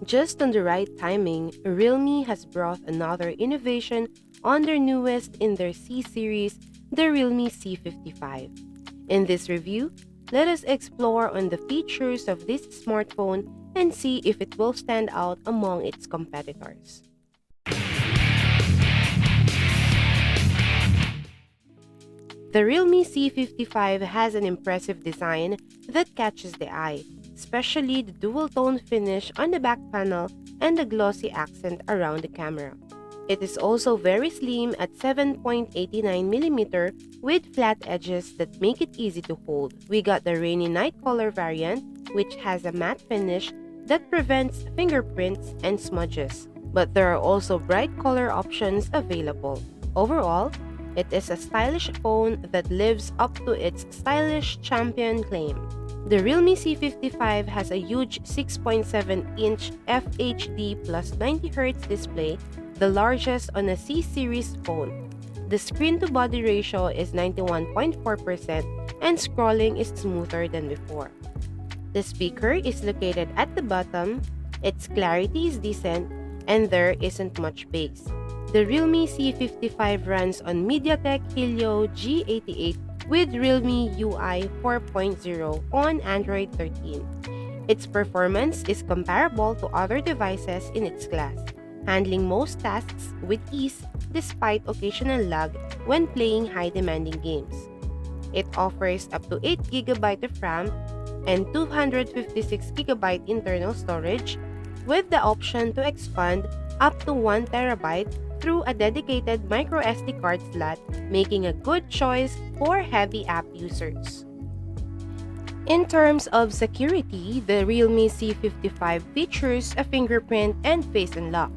Just on the right timing, realme has brought another innovation on their newest in their C series, the realme C55. In this review, let us explore on the features of this smartphone and see if it will stand out among its competitors. The realme C55 has an impressive design that catches the eye, especially the dual-tone finish on the back panel and the glossy accent around the camera. It is also very slim at 7.89mm with flat edges that make it easy to hold. We got the rainy night color variant, which has a matte finish that prevents fingerprints and smudges, but there are also bright color options available. Overall, it is a stylish phone that lives up to its stylish champion claim. The realme C55 has a huge 6.7-inch FHD plus 90Hz display, the largest on a C-series phone. The screen-to-body ratio is 91.4% and scrolling is smoother than before. The speaker is located at the bottom, its clarity is decent, and there isn't much bass. The realme C55 runs on MediaTek Helio G88 with realme UI 4.0 on Android 13. Its performance is comparable to other devices in its class, handling most tasks with ease despite occasional lag when playing high-demanding games. It offers up to 8GB of RAM and 256GB internal storage, with the option to expand up to 1TB through a dedicated microSD card slot, making a good choice for heavy app users. In terms of security, the realme C55 features a fingerprint and face unlock.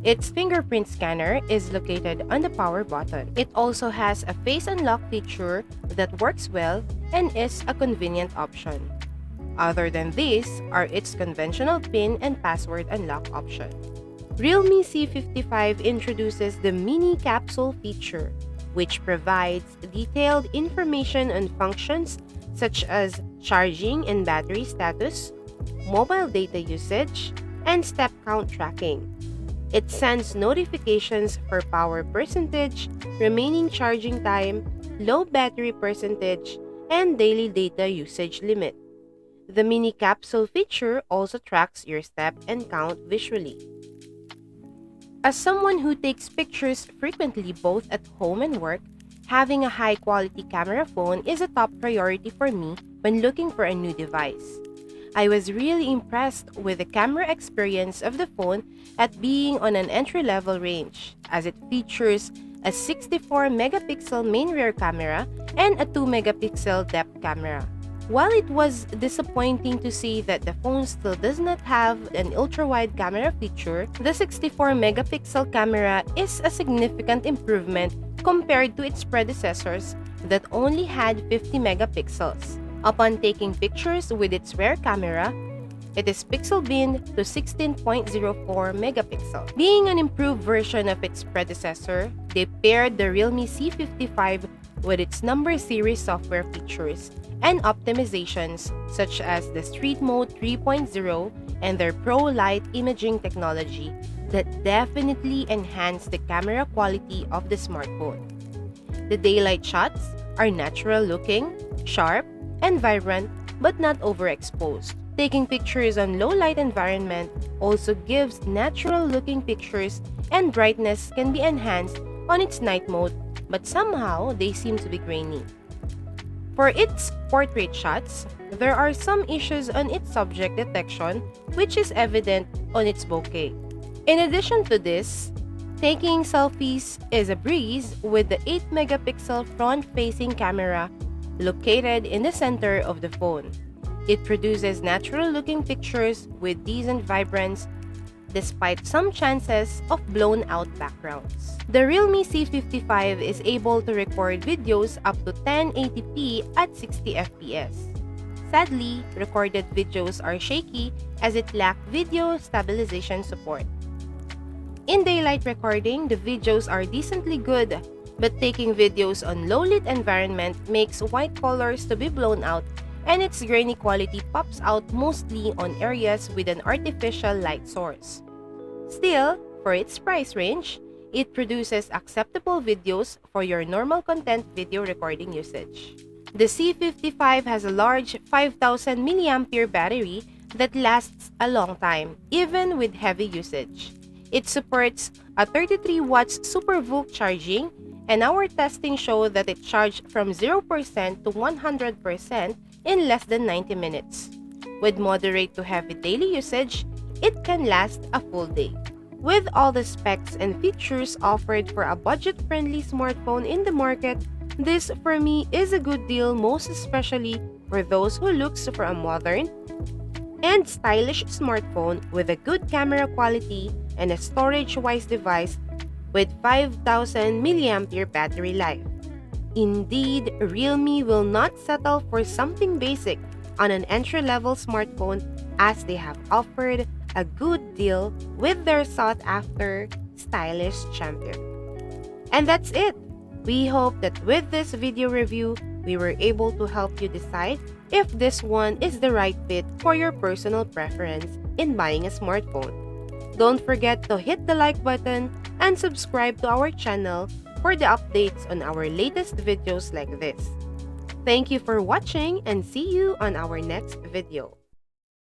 Its fingerprint scanner is located on the power button. It also has a face unlock feature that works well and is a convenient option. Other than this are its conventional PIN and password unlock option. Realme C55 introduces the mini capsule feature, which provides detailed information on functions such as charging and battery status, mobile data usage, and step count tracking. It sends notifications for power percentage, remaining charging time, low battery percentage, and daily data usage limit. The mini capsule feature also tracks your step and count visually. As someone who takes pictures frequently both at home and work, having a high-quality camera phone is a top priority for me when looking for a new device. I was really impressed with the camera experience of the phone at being on an entry-level range, as it features a 64-megapixel main rear camera and a 2-megapixel depth camera. While it was disappointing to see that the phone still does not have an ultra-wide camera feature, the 64-megapixel camera is a significant improvement compared to its predecessors that only had 50 megapixels. Upon taking pictures with its rear camera, it is pixel binned to 16.04 megapixel. Being an improved version of its predecessor, they paired the realme C55 with its number series software features and optimizations such as the Street Mode 3.0 and their Pro Light imaging technology that definitely enhance the camera quality of the smartphone. The daylight shots are natural looking, sharp, and vibrant but not overexposed. Taking pictures on low light environment also gives natural looking pictures, and brightness can be enhanced on its night mode, but somehow they seem to be grainy. For its portrait shots, there are some issues on its subject detection, which is evident on its bokeh. In addition to this, taking selfies is a breeze with the 8-megapixel front-facing camera located in the center of the phone. It produces natural-looking pictures with decent vibrance despite some chances of blown-out backgrounds. The realme C55 is able to record videos up to 1080p at 60 fps. Sadly, recorded videos are shaky as it lacks video stabilization support. In daylight recording, the videos are decently good, but taking videos on low-lit environment makes white colors to be blown out and its grainy quality pops out mostly on areas with an artificial light source. Still, for its price range, it produces acceptable videos for your normal content video recording usage. The C55 has a large 5000 mAh battery that lasts a long time, even with heavy usage. It supports a 33 watts SuperVOOC charging, and our testing showed that it charged from 0% to 100% in less than 90 minutes. With moderate to heavy daily usage, it can last a full day. With all the specs and features offered for a budget-friendly smartphone in the market, this for me is a good deal, most especially for those who looks for a modern and stylish smartphone with a good camera quality and a storage-wise device with 5000 mAh battery life. Indeed, Realme will not settle for something basic on an entry-level smartphone, as they have offered a good deal with their sought-after stylish champion. And that's it! We hope that with this video review, we were able to help you decide if this one is the right fit for your personal preference in buying a smartphone. Don't forget to hit the like button and subscribe to our channel for the updates on our latest videos like this. Thank you for watching and see you on our next video.